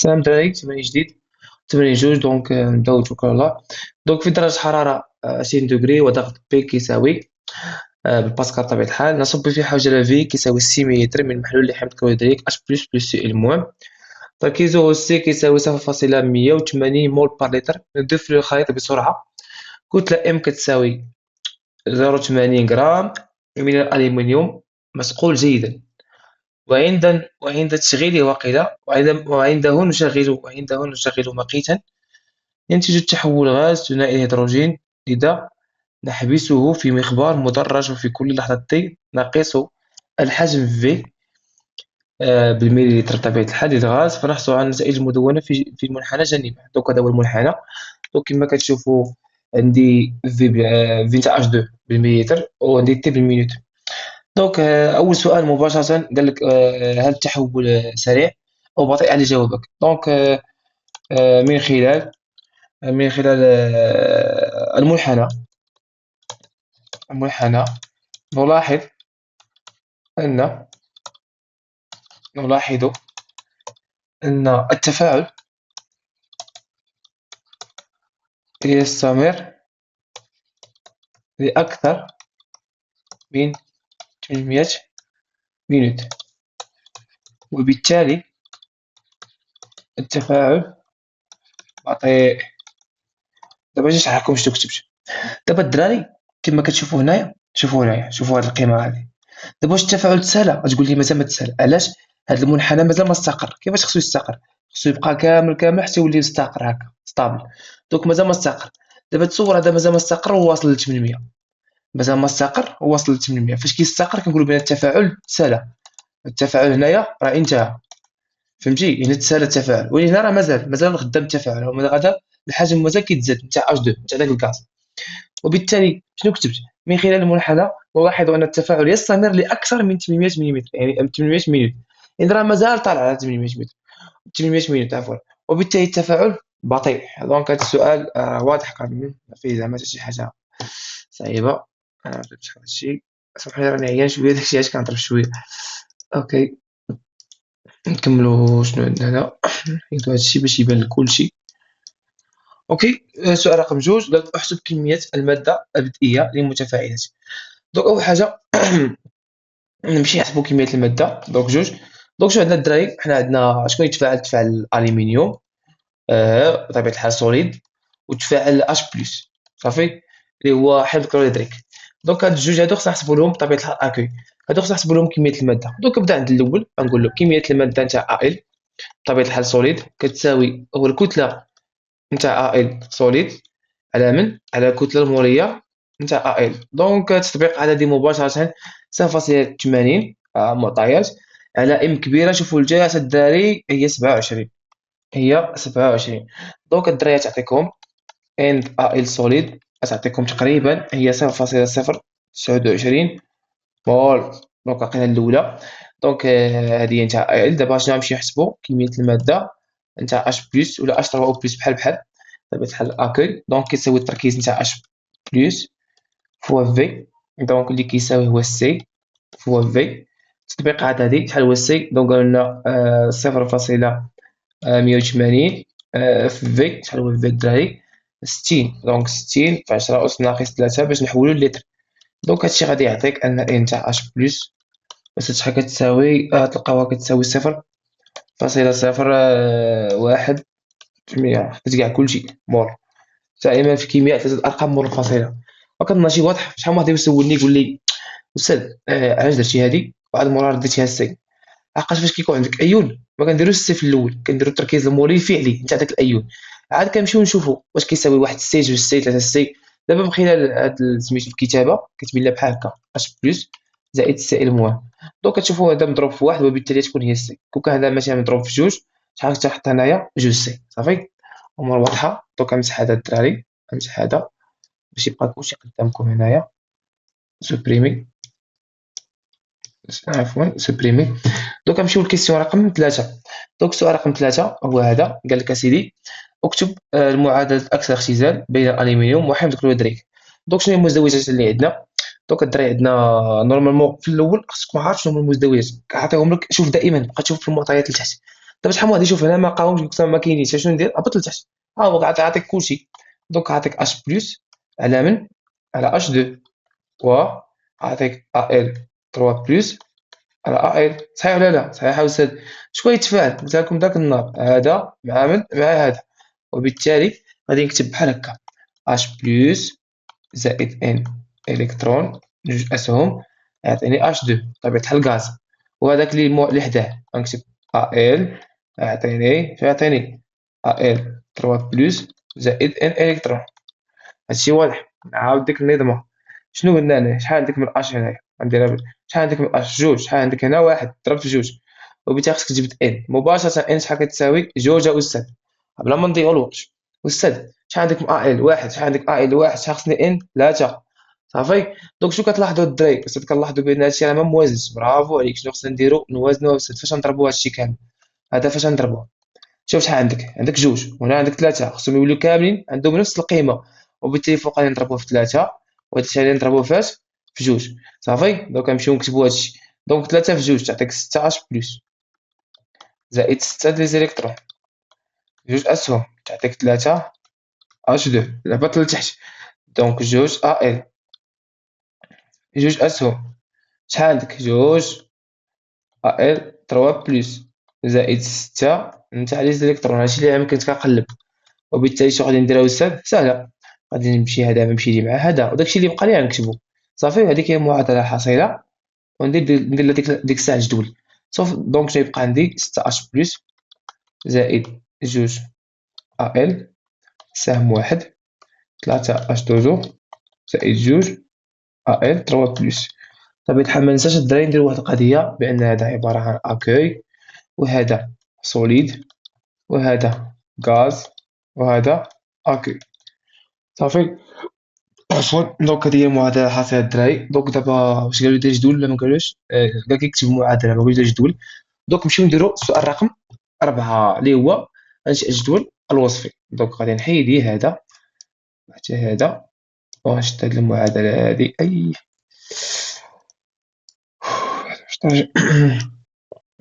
سلام الدراري، تمرين جديد. تمرين جوج. نبداو توكل على الله. في درجة حرارة 20 دوغري وضغط بي كيساوي بالباسكال بطبيعة الحال، نصب في حجر في كيساوي 6 مليلتر من محلول لحمض كلوريدريك اش بلس بلس سي. المهم تركيزه سي كيساوي 0.180 مول بار لتر. نضيف للخليط بسرعة كتلة ام كتساوي 0.80 غرام من الألمنيوم مسقول جيدا. وعند تشغيله واقدة وعنده نشغل مقيتا ينتج التحول غاز ثنائي الهيدروجين. لذا نحبسه في مخبار مدرج، وفي كل لحظة تي نقيس الحجم V بالمليلتر طبيعة الحال للغاز، فنحصل على النتائج المدونة في المنحنى جانبا. هذا هو المنحنى. كما كتشوفوا عندي في نتاع H2 بالمليلتر وعندي تي بالمينوت. أول سؤال مباشرة قال لك هل التحول سريع أو بطيء؟ على جوابك. من خلال المنحنى نلاحظ أن نلاحظ أن التفاعل يستمر لأكثر من 800 مينوت، وبالتالي التفاعل بطيء. دابا نجي نشرح لكم شنو كتبت. دابا الدراري كما كتشوفوا هنايا، شوفوا هاد القيمة هادي. دابا واش التفاعل تسالى؟ غتقول لي مازال ما تسالى. علاش؟ هاد المنحنى مازال ما استقر. كيفاش خصو يستقر؟ خصو يبقى كامل حتى يولي مستقر هكا ستابل. مازال ما استقر. دابا تصور هذا مازال ما استقر وواصل ل 800. مازال ما استقر وواصل ل 800. فاش كيستقر كنقولوا بان التفاعل تسالى. التفاعل هنايا راه انتهى، فهمتي؟ يعني تسالى التفاعل، ولكن هنا راه مازال خدام التفاعل. غدا الحجم مازال كيتزاد نتاع H2 نتاع داك الغاز. وبالتالي شنو كتبت؟ من خلال المنحنى نلاحظ أن التفاعل يستمر لأكثر من 800 ملم، يعني 800 ملم، يعني راه مازال طالع على 800 متر، 800 ملم عفوا. وبالتالي التفاعل بطيء. هذا السؤال واضح، كان ما فيه زعما حتى شي حاجة صعيبة. شحال هادشي، سامحوني راني عيان شوية، داكشي علاش كنهضر شوية. اوكي، نكملو شنو عندنا هنا. نحيدو هادشي باش يبان لك كلشي. اوكي. سؤال رقم جوج، قالك احسب كمية المادة البدئية للمتفاعلات. أول حاجة نمشي نحسبو كمية المادة. جوج. شنو عندنا الدراري؟ حنا عندنا شكون يتفاعل؟ تفاعل الألمنيوم بطبيعة الحال سوليد، وتفاعل اش بلس صافي اللي هو حمض كلوريدريك. هاد الجوج هادو خصنا نحسبو لهم بطبيعة الحال اكوي. هادو خصنا نحسبو لهم كمية المادة. نبدا عند الأول، غنقول له كمية المادة نتاع ال بطبيعة الحال سوليد كتساوي هو الكتلة نتاع ال سوليد على على الكتلة المولية نتاع ال. التطبيق عددي مباشرة 0.80 معطيات على ام كبيرة. شوفوا الجهة الدراري هي 27، هي 27. الدراري تعطيكم عند ال سوليد تعطيكم تقريبا هي 0.029 مول. لقينا الأولى. هذه نتاع ال. دابا شنو غنمشيو نحسبو؟ كمية المادة نتاع اش بلس ولا اش 3 او بلس بحال بطبيعة الحال اكل. كيساوي التركيز نتاع اش بلس فوا في، اللي كيساوي هو سي فوا في. تطبيق عددي شحال هو سي؟ قالوا لنا 0.180 في في. شحال هو في الدراري؟ 60. 60 في 10 أس ناقص 3 باش نحولو للتر. هادشي غادي يعطيك أن إن تاع اش بلس بس شحال كتساوي؟ تلقاوها كتساوي 0.01 في المية. حطيت كاع كلشي مول. دائما في الكيمياء ثلاثة الأرقام مور الفاصلة. وكان ماشي واضح. شحال من واحد يسولني يقول لي أستاذ علاش درتي هادي وعاد مورا رديتيها السي؟ عقلت فاش كيكون عندك أيون ما كنديروش السي في الأول، كنديرو التركيز المولي الفعلي نتاع داك الأيون، عاد كنمشيو نشوفو واش كيساوي واحد السي، جوج السي، ثلاثة السي. دابا من خلال هاد سميتو الكتابة كتبين لها بحال هكا اش بلس زائد السي المهم. كتشوفو هذا مضروب في واحد وبالتالي تكون هي السي. كون هذا مثلا مضروب في جوج شحال تحط هنايا؟ جوج سي صافي. أمور واضحة. نمسح هذا الدراري، نمسح هذا باش يبقى كلشي قدامكم هنايا. سوبريمي، عفوا سوبريمي. نمشيو للكيسيون رقم 3. السؤال رقم 3 هو هذا. قال لك اسيدي اكتب المعادلة الأكثر اختزال بين الألمنيوم وحمض كلوريدريك. شنو هي المزدوجات اللي عندنا؟ الدراري عندنا نورمالمون في الأول خصكم عارف شنو هما المزدوجات. كنعطيهم لك. شوف دائما بقى تشوف في المعطيات لتحت. دابا شحال من واحد يشوف هنا ما لقاهمش قلت له ما كاينينش شنو ندير؟ هبط لتحت، ها هو غيعطيك كلشي. دونك غيعطيك اش بلس على من؟ على اش دو، و غيعطيك ال 3 بلس على ال. صحيح ولا لا؟ صحيح أستاذ. شكون يتفاعل؟ قلت لكم داك النهار هذا مع من؟ مع هذا، وبالتالي غادي نكتب بحال هكا اش بلس زائد ان الكترون جوج اسهم يعطيني اش دو بطبيعة الحال غاز، وهذاك اللي حداه غنكتب ال يعطيني فيعطيني ال 3 بلس زائد ان الكترون. هادشي واضح. نعاود ديك النظمة. شنو قلنا هنا؟ شحال عندك من اش هنايا؟ غنديرها شحال عندك من اش؟ جوج. شحال عندك هنا؟ واحد ضرب في جوج، وبالتالي خصك تجبد ان مباشرة. ان شحال كتساوي؟ جوج أستاذ، بلا ما نضيعو الوقت. أستاذ شحال عندك من ال؟ واحد. شحال عندك ال واحد؟ شحال خصني ان؟ ثلاثة. صافي. دونك شنو كتلاحظوا الدراري؟ أستاذ كنلاحظوا بأن هادشي راه ما موازنش. برافو عليك. شنو خصنا نديرو؟ نوازنوه أستاذ. فاش نضربو هادشي كامل؟ هذا فاش نضربوه؟ شوف شحال عندك؟ عندك جوج وهنا عندك ثلاثة، خصهم يوليو كاملين عندهم نفس القيمة، وبالتالي فوق غادي نضربوه في ثلاثة وهادشي غادي نضربوه فاش؟ في جوج. صافي. دونك نمشيو نكتبو هادشي. دونك ثلاثة في جوج تعطيك ستة اش بلس زائد ستة ديال الإلكترون جوج أسهم تعطيك ثلاثة اش دو. هبط لتحت. دونك جوج ال جوج أسهم شحال عندك؟ جوج ال 3 بلس زائد ستة نتاع لي زيليكترون. هادشي اللي كنت كنقلب، وبالتالي شنو غادي ندير أستاذ؟ سهلة. غادي نمشي هذا نمشي لي مع هذا، وداكشي اللي بقى لي غنكتبو. صافي. هذيك هي المعادلة الحاصلة، وندير ديك الساعة الجدول. دونك شنو يبقى عندي؟ ستة اش بلس زائد جوج ال سهم واحد ثلاثة اش دوزو زائد جوج ال 3 بلس. بطبيعة الحال مننساش الدراري نديرو واحد القضية، بأن هذا عبارة عن أكوي، وهذا سوليد، وهذا غاز، وهذا أكوي. صافي. عفوا. دونك هذه هي المعادلة الحاصلة الدراري. دونك دابا واش قالوا يدير جدول ولا ما قالوش؟ قال كيكتب المعادلة ما قالوش يدير جدول. دونك نمشيو نديرو السؤال رقم 4 اللي هو أنشئ الجدول الوصفي. دونك غادي نحيدي هذا حتى هذا، وغنشد هاد المعادلة هادي.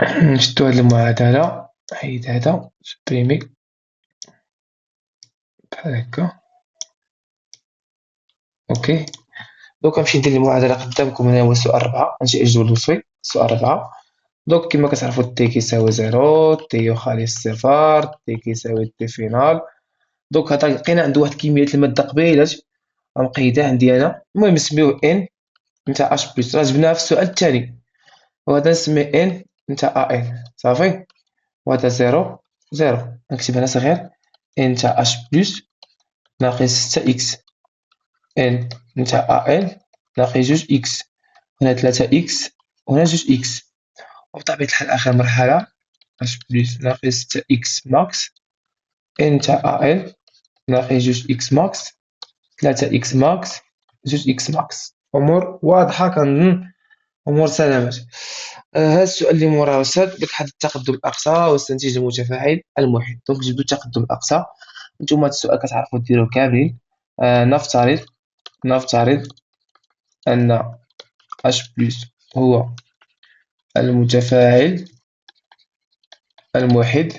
نشدو هاد المعادلة، نحيد هذا سبريمي بحال هكا. اوكي. دونك غنمشي ندير المعادلة قدامكم. هنا هو السؤال 4 أنشئ الجدول الوصفي. السؤال 4. دونك كما كتعرفوا تي كيساوي زيرو، تي يخالف صفر، تي كيساوي تي فينال. دونك هذا لقينا عنده واحد كمية المادة قبيلات غنقيدها عندي أنا، المهم نسميوه إن نتاع اش بلس، راه جبناها في السؤال الثاني، وهذا نسميه إن نتاع ال. صافي. وهذا زيرو زيرو، نكتب هنا صغير إن نتاع اش بلس ناقص ستة إكس إن نتاع ال ناقص جوج إكس، هنا ثلاثة إكس وهنا جوج إكس. وبطبيعة الحال آخر مرحلة اش بلس ناقص ستة إكس ماكس إن تاع ال ناقص جوج إكس ماكس ثلاثة إكس ماكس جوج إكس ماكس. أمور واضحة كنظن، أمور سلامات. هذا السؤال اللي موراه أستاذ لك حد التقدم الأقصى واستنتج المتفاعل المحيط. دونك جبدو التقدم الأقصى. نتوما هاد السؤال كتعرفو ديروه كاملين. نفترض أن اش بلس هو المتفاعل الموحد.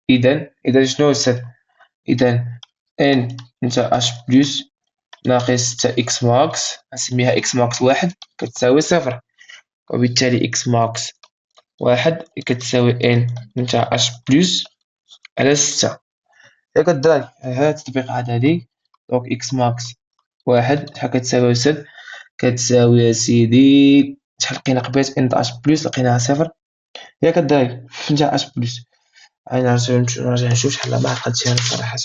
إذا شنو أستاذ؟ إذا إن نتاع اش بلس ناقص ستة إكس ماكس، نسميها إكس ماكس واحد كتساوي صفر، وبالتالي إكس ماكس واحد كتساوي إن نتاع اش بلس على ستة. ياك الدراري؟ هاد التطبيقات هادي. دونك إكس ماكس واحد شحال كتساوي أستاذ؟ كتساوي يا سيدي شحال لقينا قبيلة إن اش بلس؟ لقيناها صفر. ياك الدراري؟ في نتاع اش بلس نرجع نشوف شحال ما عقلتش أنا صراحة.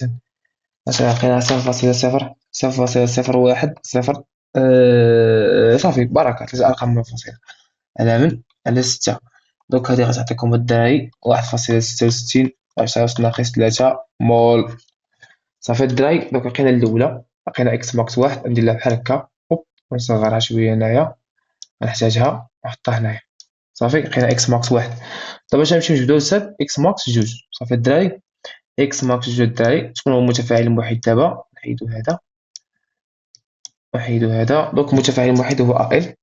مثلا لقينا صفر فاصلة صفر واحد صفر. صافي بركة. ثلاثة أرقام منفصلة على من؟ على ستة. دونك هادي غتعطيكم الدراري 1.66 عشرة ناقص ثلاثة مول. صافي الدراري. دونك لقينا الأولى، لقينا إكس ماكس واحد. ندير لها بحال هكا ونصغرها شوية هنايا، غنحتاجها نحطها هنايا. صافي. لقينا إكس ماكس واحد. دابا باش نمشيو نجبدو أستاذ إكس ماكس جوج. صافي الدراري. إكس ماكس جوج الدراري شكون هو المتفاعل الموحد دابا؟ نحيدو هذا ونحيدو هذا. دونك المتفاعل الموحد هو ال.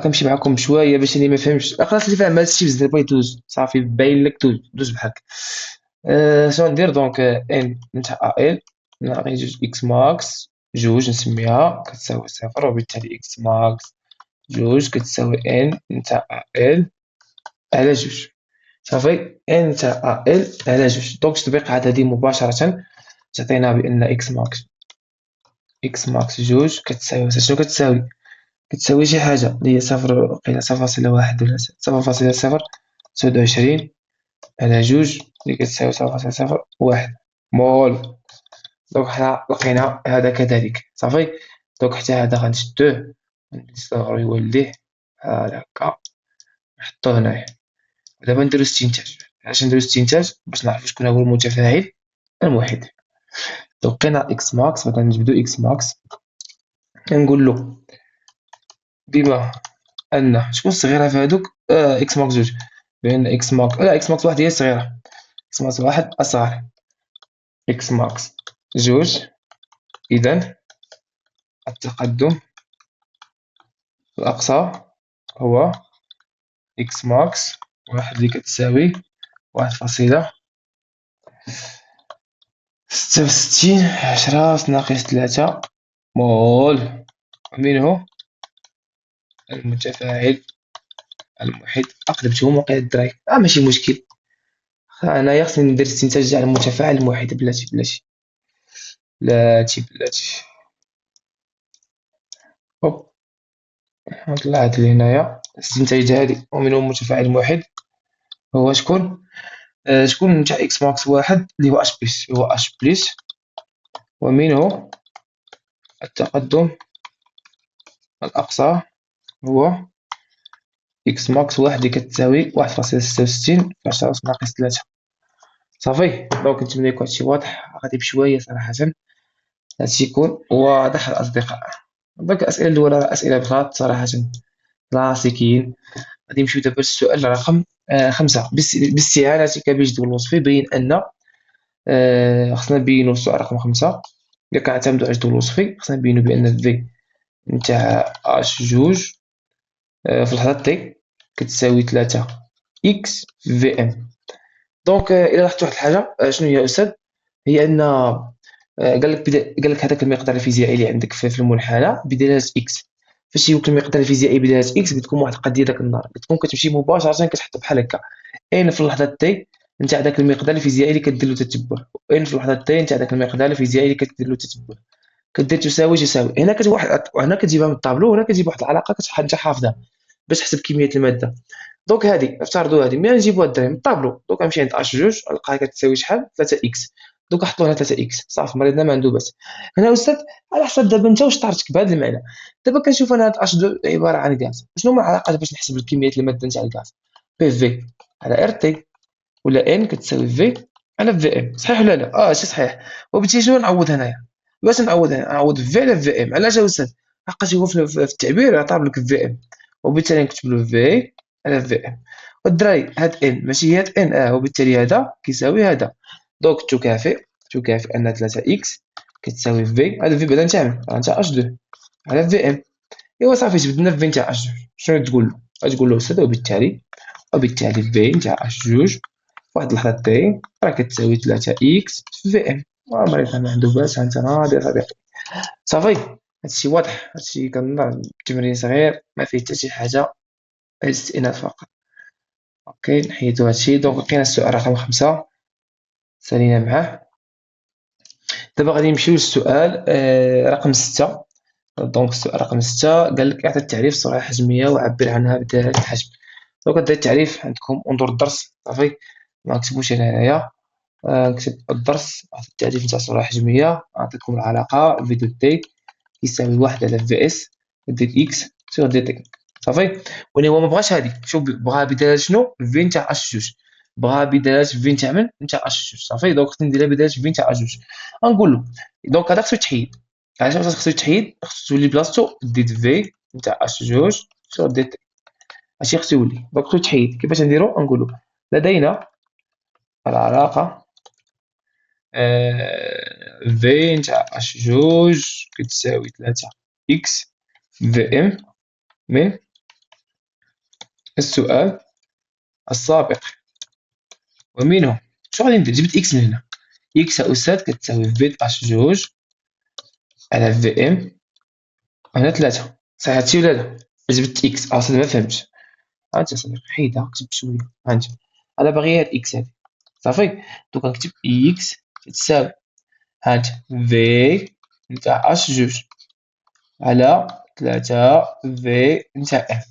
كنمشي معاكم بشويه باش اللي ما فهمش، خلاص اللي فاهم هادشي بزاف بغا يدوز صافي باين لك، دوز بحالك. شنو ندير دونك؟ ان نتاع ال ناقي جوج اكس ماكس جوج نسميها كتساوي صفر، وبالتالي اكس ماكس جوج كتساوي ان نتاع ال على جوج. صافي ان تاع ال على جوج. دونك التطبيقات هذه مباشرة تعطينا بأن اكس ماكس جوج كتساوي شنو كتساوي؟ كتساوي شي حاجة اللي هي صفر، وقيلا 0.1 ولا 0.029 على جوج اللي كتساوي 0.01 مول. دونك حنا لقينا هذا كذلك صافي. دونك حتى هذا غنشدوه ونصغرو يوليه بحال هكا، نحطوه هنايا. دابا نديرو استنتاج. علاش نديرو استنتاج؟ باش نعرفو شكون هو المتفاعل المحيط. دونك لقينا اكس ماكس، مثلا نجبدو اكس ماكس كنقولو بما ان شكون الصغيره في هادوك؟ اكس ماكس جوج، بان اكس ماكس لا اكس ماكس واحد هي الصغيره، اكس ماكس واحد اصغر، اكس ماكس جوج. اذا التقدم الاقصى هو اكس ماكس واحد اللي كتساوي 1.66 10 ناقص 3 مول منه المتفاعل المحيط. قلبتهم وقيل الدراي ماشي مشكل. انايا خصني ندير استنتاج على المتفاعل المحيط. بلاتي هوب، نطلع هاد لهنايا. الاستنتاج هادي ومنه المتفاعل المحيط هو شكون؟ شكون نتاع اكس ماكس واحد اللي هو اش بلس، ومنه التقدم الأقصى هو إكس ماكس واحد اللي كتساوي 1.66 في 10 ناقص 3. صافي. دونك نتمنى يكون هادشي واضح، غادي بشوية صراحة هادشي يكون واضح الأصدقاء. دونك الأسئلة الأولى أسئلة بساط صراحة كلاسيكيين. غادي نمشيو دابا للسؤال رقم 5. باستعانتك بجدول وصفي بين أن خصنا نبينو السؤال رقم 5. إلا كنعتمدو على الجدول الوصفي خصنا نبينو بأن في نتاع اش جوج في اللحظة تي كتساوي 3 إكس في إم. دونك إلا لاحظت واحد الحاجة، شنو هي أستاذ؟ هي أن قال لك هذاك المقدار الفيزيائي اللي عندك في المنحنى بدلالة إكس. فاش يكون المقدار الفيزيائي بدلالة إكس بتكون واحد القضية داك النهار بتكون كتمشي مباشرة كتحط بحال هكا إن في اللحظة تي نتاع داك المقدار الفيزيائي اللي كدير له تتبع، وإن في اللحظة تي نتاع داك المقدار الفيزيائي اللي كدير له تتبع. كدير تساوي هنا واحد، وهنا كتجيبها من الطابلو، وهنا كتجيب واحد العلاقة انت حافظها باش تحسب كمية المادة. دونك هادي افترضوا هادي ملي نجيبوها الدراري من الطابلو. دونك غنمشي عند اش جوج نلقاها كتساوي شحال؟ 3 اكس. دونك نحطوا هنا 3 اكس صافي، مريضنا ما عنده باس. هنا استاذ على حسب دابا انت واش طارتك بهذا المعنى. دابا كنشوف انا هاد اش دو عباره عن غاز. شنو هما العلاقات باش نحسب كمية المادة نتاع الغاز؟ بي في على ار تي، ولا ان كتساوي في على في ام. صحيح ولا لا؟ شي صحيح. وبالتالي شنو نعوض هنايا؟ باش نعوض هنا نعوض في على في ام. علاش استاذ؟ لحقاش هو في التعبير عطاب لك في ام، وبالتالي نكتب له في على في ام. والدراري هاد ان ماشي هي هاد ان، وبالتالي هذا كيساوي هذا. دونك تكافئ ان 3 اكس كتساوي في، هذا في بعدا نتاع اش 2 على في ام. ايوا صافي جبدنا في نتاع اش 2. شنو تقول له؟ غتقول له استاذ وبالتالي في نتاع اش 2 واحد اللحظة تي راه كتساوي 3 اكس في ام. مريض ما عنده باس، انت ناضي صديقي. صافي. هادشي واضح، هادشي كنظن تمرين صغير ما فيه حتى شي حاجة، الاستئناف فقط. اوكي نحيدو هادشي. دونك لقينا السؤال رقم 5 سالينا معاه. دابا غادي نمشيو للسؤال رقم 6. دونك السؤال رقم 6 قال لك اعطي التعريف السرعة الحجمية وعبر عنها بدلالة الحجم. دونك هاد التعريف عندكم انظر الدرس صافي، ما نكتبوش هنايا. نكتب الدرس. واحد التعريف نتاع السرعة الحجمية، نعطيكم العلاقة في دو تي يساوي 1 على في اس ديك اكس سور دي تي. صافي. ولكن هو مبغاش هادي، شوف بغاها بدلالة شنو؟ في نتاع اش جوج. بغاها بدلالة في نتاع من؟ نتاع اش جوج. صافي. دونك خصني نديرها بدلالة في نتاع اش جوج. غنقول له دونك هذا خصو يتحيد. علاش خصو يتحيد؟ خصو تولي بلاصتو ديت في نتاع اش جوج سور دي تي. هادشي خصو يولي. دونك خصو يتحيد. كيفاش نديرو؟ غنقول له لدينا العلاقة في نتاع اش جوج كتساوي 3 اكس في ام من السؤال السابق ومنه شنو غادي ندير؟ جبت إكس من هنا، إكس يا أستاذ كتساوي في طاش جوج على في إم هنا 3. صحيح هادشي ولا لا؟ جبت إكس أصلا مفهمتش. هانت أصاحبي حيدها كتب بشوية. هانت أنا باغي هاد إكس هادي صافي. دوكا نكتب إكس تساوي هانت في نتاع أش جوج على 3 في نتاع إم.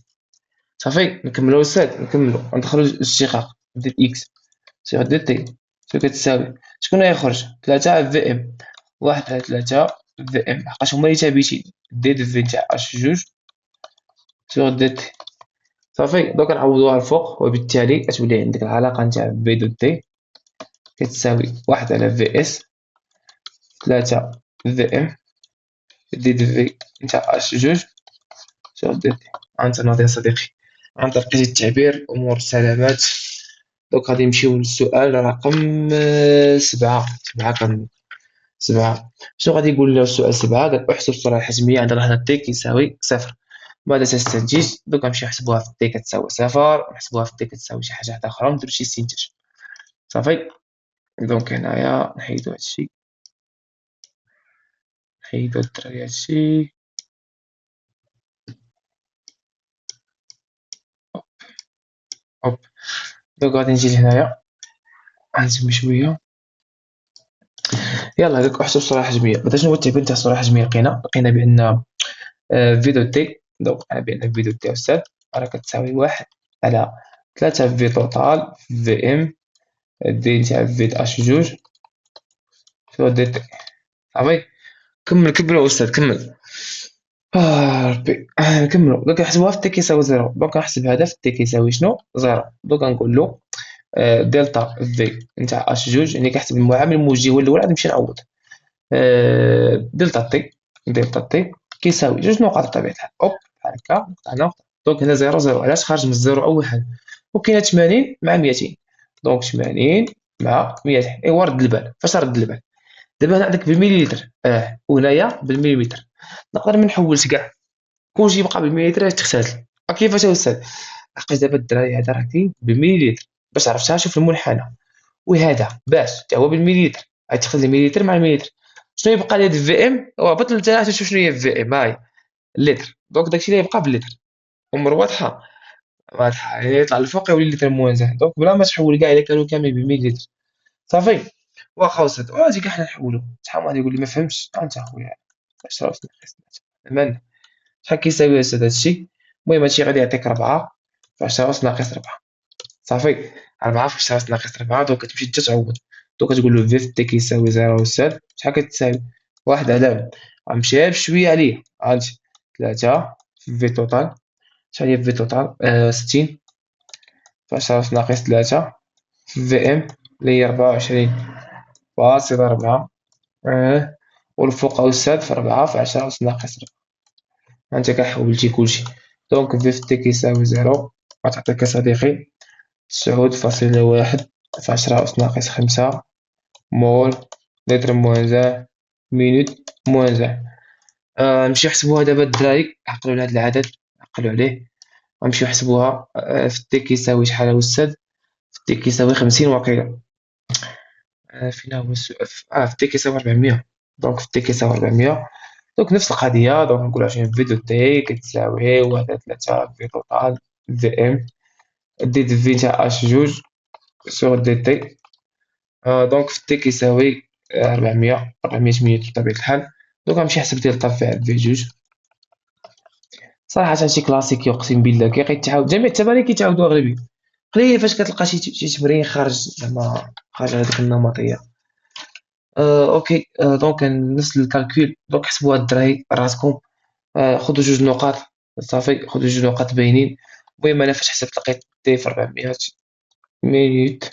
صافي نكملو أستاذ نكملو ندخلو الاشتقاق ديال إكس صيغة ديال تي كتساوي شكون غيخرج؟ 3 على في إم، 1 على 3 في إم لحقاش هما اللي ثابتين دي دو في نتاع أش جوج صيغة ديال تي. صافي دوكا نعوضوها الفوق وبالتالي كتولي عندك العلاقة نتاع في دو تي كتساوي 1 على في إس 3 في إم دي دو في نتاع أش جوج صيغة ديال تي. أنت ناضي يا صديقي، عن طريقة التعبير أمور سلامات. دوك غادي نمشيو للسؤال رقم 7. 7 كنظن 7. شنو غادي يقول لنا السؤال 7؟ قال احسب السرعة الحجمية عند لحظة تي كيساوي صفر، ماذا تستنتج؟ دوك غنمشيو نحسبوها في تي كتساوي صفر ونحسبوها في تي كتساوي شي حاجة واحدة أخرى ونديرو شي استنتاج. صافي دونك هنايا نحيدو هادشي، نحيدو الدراري هادشي. هوب دوك غادي نجي لهنايا غنسمي شوية. يلا هذاك احسب السرعة الحجمية. بعدا شنو هو التعبير تاع السرعة الحجمية؟ لقينا بأن في دو تي، دونك بأن في دو تي أستاذ راه كتساوي 1 على 3 في توتال في إم دي نتاع في اش جوج دي تي. صافي كملوا أستاذ كمل. ربي نكملوا. دونك نحسبوها في تي كيساوي زيرو، دونك نحسب هذا في تي كيساوي شنو؟ زيرو. دونك نقول له دلتا في نتاع اش جوج يعني كنحسب المعامل الموجي هو الأول غادي نمشي نعوض دلتا تي كيساوي جوج نقاط بطبيعة الحال. أوب بحال هكا نقطة هنا نقطة. دونك هنا زيرو زيرو، علاش خارج من الزيرو أول حاجة؟ وكاينة 80 مع 200، دونك 80 مع 200. إيوا رد البال، فاش رد البال؟ دابا هنا عندك بالمليلتر وهنايا بالمليمتر، نقدر ما نحولش كاع كلشي يبقى بالمليلتر تختزل. كيفاش أستاذ؟ لحقاش دابا الدراري هذا راه كاين بالمليلتر باش عرفتها شوف المنحنى، وهذا باش تا هو بالمليلتر غتخلي المليلتر مع المليلتر. شنو يبقى لي في ام؟ وهبط لتحت شوف شنو هي في ام هاي اللتر. دونك داكشي اللي يبقى باللتر. امور واضحه واضحه يعني يطلع الفوق يولي لتر موازان. دونك بلا ما تحول كاع الا كانوا كامل بالمليلتر. صافي واخا استاذ واجي كاع حنا نحولو. شحال واحد يقول لي ما فهمتش انت اخويا 10 ناقص 3 شحال كيساوي يا استاذ هادشي؟ المهم هادشي غادي يعطيك 4 في 10 ناقص 4. صافي 4 في 10 ناقص 4 دونك كتمشي انت تعوض. دونك كتقول له في في تي كيساوي 0 أستاذ شحال كتساوي؟ 1 على غنمشيها بشوية عليه هانتي 3 في توتال. شحال هي في توتال؟ 60 في 10 ناقص 3 في ام اللي هي 24.4 والفوق أستاذ في 4 في 10 ناقص 4. هانت كحولتي كلشي. دونك في في تي كيساوي 0 غتعطيك أصديقي 9.1 في 10 أس ناقص 5 مول لتر موان مينوت موان. نمشيو نحسبوها دابا الدراري، عقلوا على هاد العدد عقلوا عليه. غنمشيو نحسبوها في تي كيساوي شحال أستاذ؟ في تي كيساوي 50 واقيلا. فين هو السؤال؟ في تي كيساوي 400. دونك في تي كيساوي 400 دونك نفس القضية. دونك نقولو عشان في دو تي كتساوي 1 على 3 في توتال في ام دي دو في تاع اش جوج سور دي تي. دونك في تي كيساوي 400 مليلتر بطبيعة الحال. دونك غنمشي نحسب ديال طافع في جوج. صراحة هادشي كلاسيكي أقسم بالله كيتعاود جميع التمارين كيتعاودو أغلبية. قليل فاش كتلقى شي تمرين خارج زعما خارج على ديك النمطية. أوكي دونك نفس الكالكول. دونك حسبوها الدراري راسكم. خدو جوج نقاط صافي، خدو جوج نقاط باينين. المهم أنا فاش حسبت لقيت تي في 400 مليلتر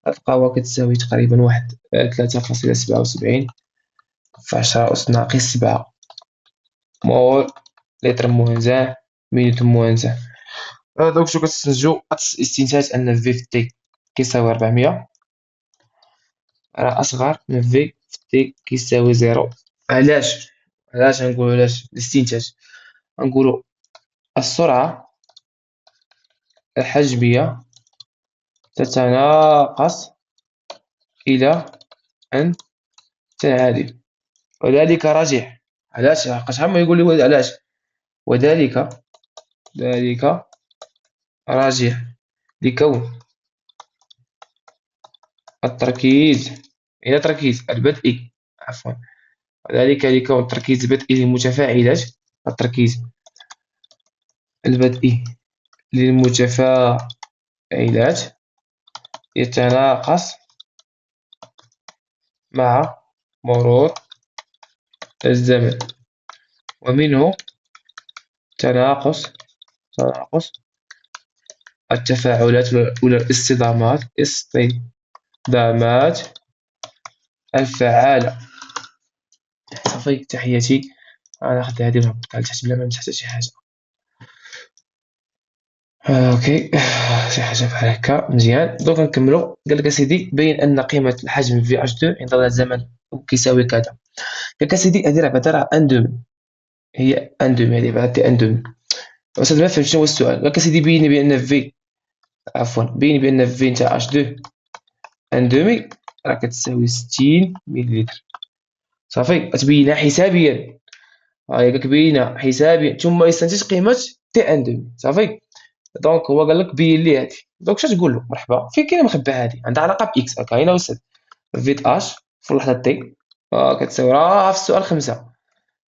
غتلقاوها كتساوي تقريبا واحد 3.77 في 10 أس ناقص 7 مول لتر موان مينوت موان. دونك شنو كتستنتجو؟ استنتاج أن في في تي كيساوي 400 راه أصغر من في في تي كيساوي زيرو. علاش غنقولو علاش الاستنتاج؟ غنقولو السرعة الحجبية تتناقص إلى أن تنعدم، وذلك راجح. علاش؟ لحقاش هما يقول لي علاش، ذلك راجح لكون التركيز إلى تركيز البدء، عفوا، وذلك لكون التركيز البدئي للمتفاعلات، التركيز البدئي للمتفاعلات يتناقص مع مرور الزمن، ومنه تناقص التفاعلات ولا الاصطدامات الفعالة. صافي، تحياتي. أنا أخذت هذه ونهبط لتحت بلا ما ننسى حتى شي حاجة. اوكي، شي حاجة بحال هكا مزيان. دوك نكملو. قالك أسيدي بين أن قيمة الحجم في اش دو عند الزمن كيساوي كذا. قالك أسيدي هذه لعبة راه ان دومي، هي ان دومي، هذه عبارة ان دومي. أستاذ ما فهمت شنو هو السؤال. قالك أسيدي بين بأن في، عفوا، بين بأن في نتاع اش دو ان دومي راه كتساوي 60 مليلتر. صافي، تبينها حسابيا. قالك بينها حسابيا ثم يستنتج قيمة تي ان دومي. صافي، دونك هو قال لك بين لي هادي. دونك اش تقول له؟ مرحبا، فين كاينه مخبى هادي؟ عندها علاقه باكس. كاينه استاذ فيت اش في اللحظه تي كتساوي راه في السؤال 5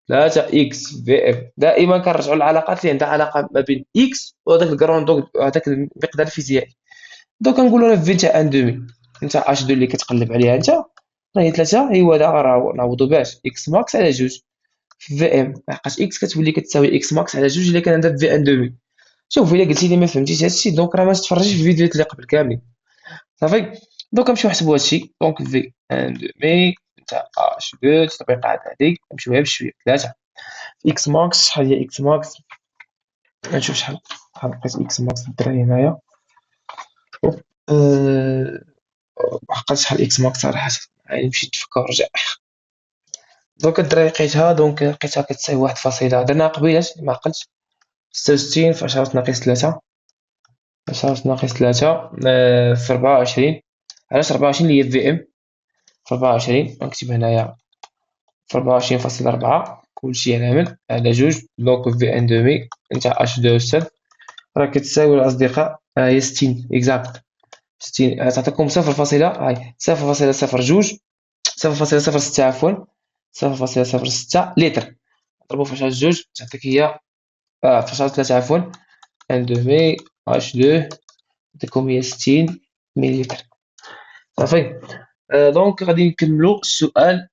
3 اكس في اف. دائما كنرجعوا للعلاقات اللي عندها علاقه ما بين اكس وهذاك الكروندوك، هذاك المقدار الفيزيائي. دونك كنقولوا راه في تاع ان دومي نتاع اش دو اللي كتقلب عليها انت راه هي 3. ايوا راه نعوضوا باش اكس ماكس على 2 في ام، لحقاش اكس كتولي كتساوي اكس ماكس على 2 الا كان عندها في ان دومي. شوف، الا قلتي لي ما فهمتيش هادشي دونك راه ما تتفرجيش في الفيديوهات اللي قبل كاملين. صافي، دونك نمشيو نحسبوا هادشي. دونك في ان دومي تاع اش دو التطبيقات هادي نمشيو غير بشويه. 3 اكس ماكس، شحال هي اكس ماكس؟ نشوف شحال لقيت اكس ماكس الدراري هنايا. أه... عقلت شحال اكس ماكس صراحه، يعني مشيت نتفكر ورجع. دونك الدراري لقيتها، لقيتها كتساوي 1 درنا قبيلات ما عقلتش. 66 في 10 ناقص 3، 10 ناقص 3 في 24. علاش 24 اللي هي في ام؟ في 24 نكتب هنايا في 24.4 كلشي ينعمل على 2. دونك في ان دومي نتاع اش دو أستاذ راه كتساوي الأصدقاء هي 60 إكزاكت. 60 تعطيكم 0.002 0.06 عفوا 0.06 لتر. نضربو في 10 تعطيك هي في 10 عفوا ان دومي اش دو تعطيكم هي 60 مليلتر. صافي. دونك غادي نكملوا السؤال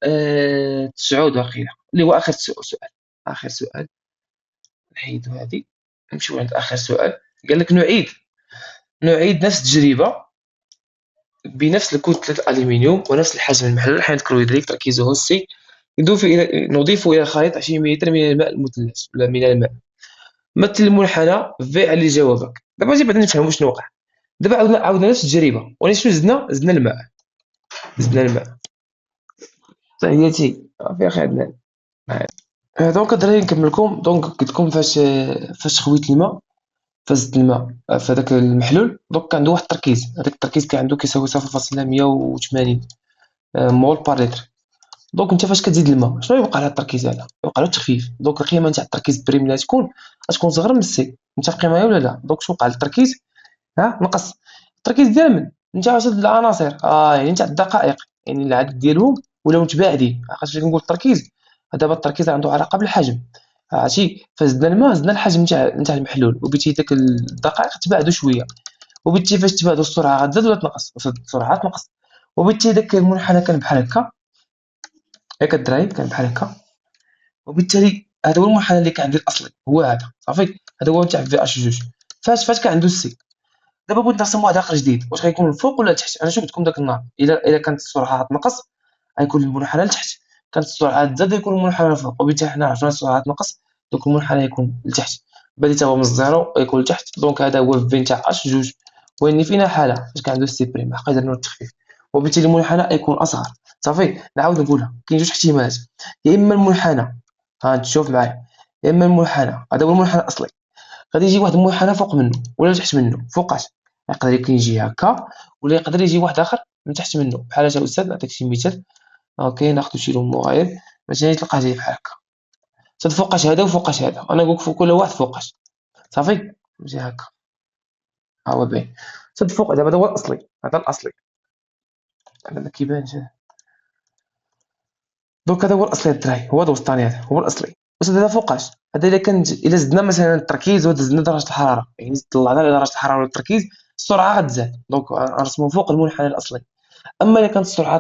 9 واقيلا اللي هو آخر سؤال. آخر سؤال نحيدو هادي نمشيو عند آخر سؤال. قال لك نعيد نفس التجربة بنفس الكتلة الألمنيوم ونفس الحجم المحلول حيث كلوريدريك تركيزه السي. نضيف إلى الخليط 20 مليلتر من الماء المثلج ولا من الماء. مثل المنحنى في اللي جاوبك. دابا غادي بعدا نفهموا شنو وقع. دابا عاودنا نفس التجربة ولكن شنو زدنا الماء. تحياتي في خير عندنا. دونك الدراري نكمل لكم. دونك قلت لكم فاش خويت الماء، فزت الماء في هذاك المحلول. دونك كان عنده واحد التركيز، هذاك التركيز كان عنده كيساوي 0.180 مول بار لتر. دونك انت فاش كتزيد الماء شنو يوقع لهاد التركيز هذا؟ يوقع له تخفيف. دونك القيمه نتاع التركيز البريم اللي غتكون صغر من السي. متفقين معايا ولا لا؟ دونك شنو وقع للتركيز؟ نقص. التركيز ديال من انت عشان العناصر يعني نتاع الدقائق، يعني العدد ديالهم ولاو متباعدين. عرفتي كنقول التركيز؟ دابا التركيز عنده علاقه بالحجم. عرفتي فزدنا الماء زدنا الحجم نتاع المحلول، وبالتالي داك الدقائق تباعدوا شويه، وبالتالي فاش تباعدوا السرعه غتزاد ولا تنقص؟ السرعه تنقص، وبالتالي داك المنحنى كان بحال هكا. ياك الدراري كان بحال هكا، وبالتالي هذا هو المنحنى اللي كان عندي الاصلي هو هذا. صافي، هذا هو نتاع في اش جوج. فاش كان عنده السي. دابا بغيت نرسم واحد اخر جديد، واش غيكون الفوق ولا لتحت؟ انا شو قلت لكم داك النهار، الا كانت السرعه تنقص غيكون المنحنى لتحت، كانت السرعه تزاد يكون المنحنى للفوق، وبالتالي حنا عرفنا السرعه تنقص دونك المنحنى يكون لتحت. بديت هو من الزيرو يكون لتحت. دونك هذا هو في نتاع اش جوج، وين فينا حاله فاش كان عنده سي بريم حقا درنا التخفيف، وبالتالي المنحنى يكون اصغر. صافي، نعاود نقولها. كاين جوج احتمالات، يا اما المنحنى ها تشوف معايا، يا اما المنحنى هذا هو المنحنى الاصلي غادي يجي واحد المنحنى فوق منه ولا تحت منه فوقاش، يقدر يجي هكا ولا يقدر يجي واحد اخر من تحت منه. بحال هذا استاذ نعطيك شي مثال. اوكي ناخذ شي لون مغاير مثلا تلقاه جاي بحال هكا، صد فوقاش هذا وفوقاش هذا، انا نقولك فوق كل واحد فوقاش صافي يجي هكا. ها هو باين. صد فوق دابا هذا هو الاصلي، هذا الاصلي، هذا ما كيبانش. دونك هذا هو الاصلي الدراري، هو الوسطاني هذا هو الاصلي. بس هذا فوقاش، هذا الا كانت الا زدنا مثلا التركيز وزدنا درجه الحراره، يعني طلعنا درجه الحراره والتركيز السرعه غتزاد، دونك غنرسمو فوق المنحنى الاصلي. اما الا كانت السرعه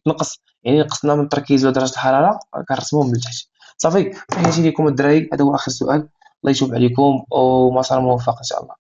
تنقص يعني نقصنا من التركيز ودرجه الحراره كنرسموهم من التحت. صافي تحياتي لكم الدراري، هذا هو اخر سؤال. الله يتوب عليكم ومسار موفق ان شاء الله.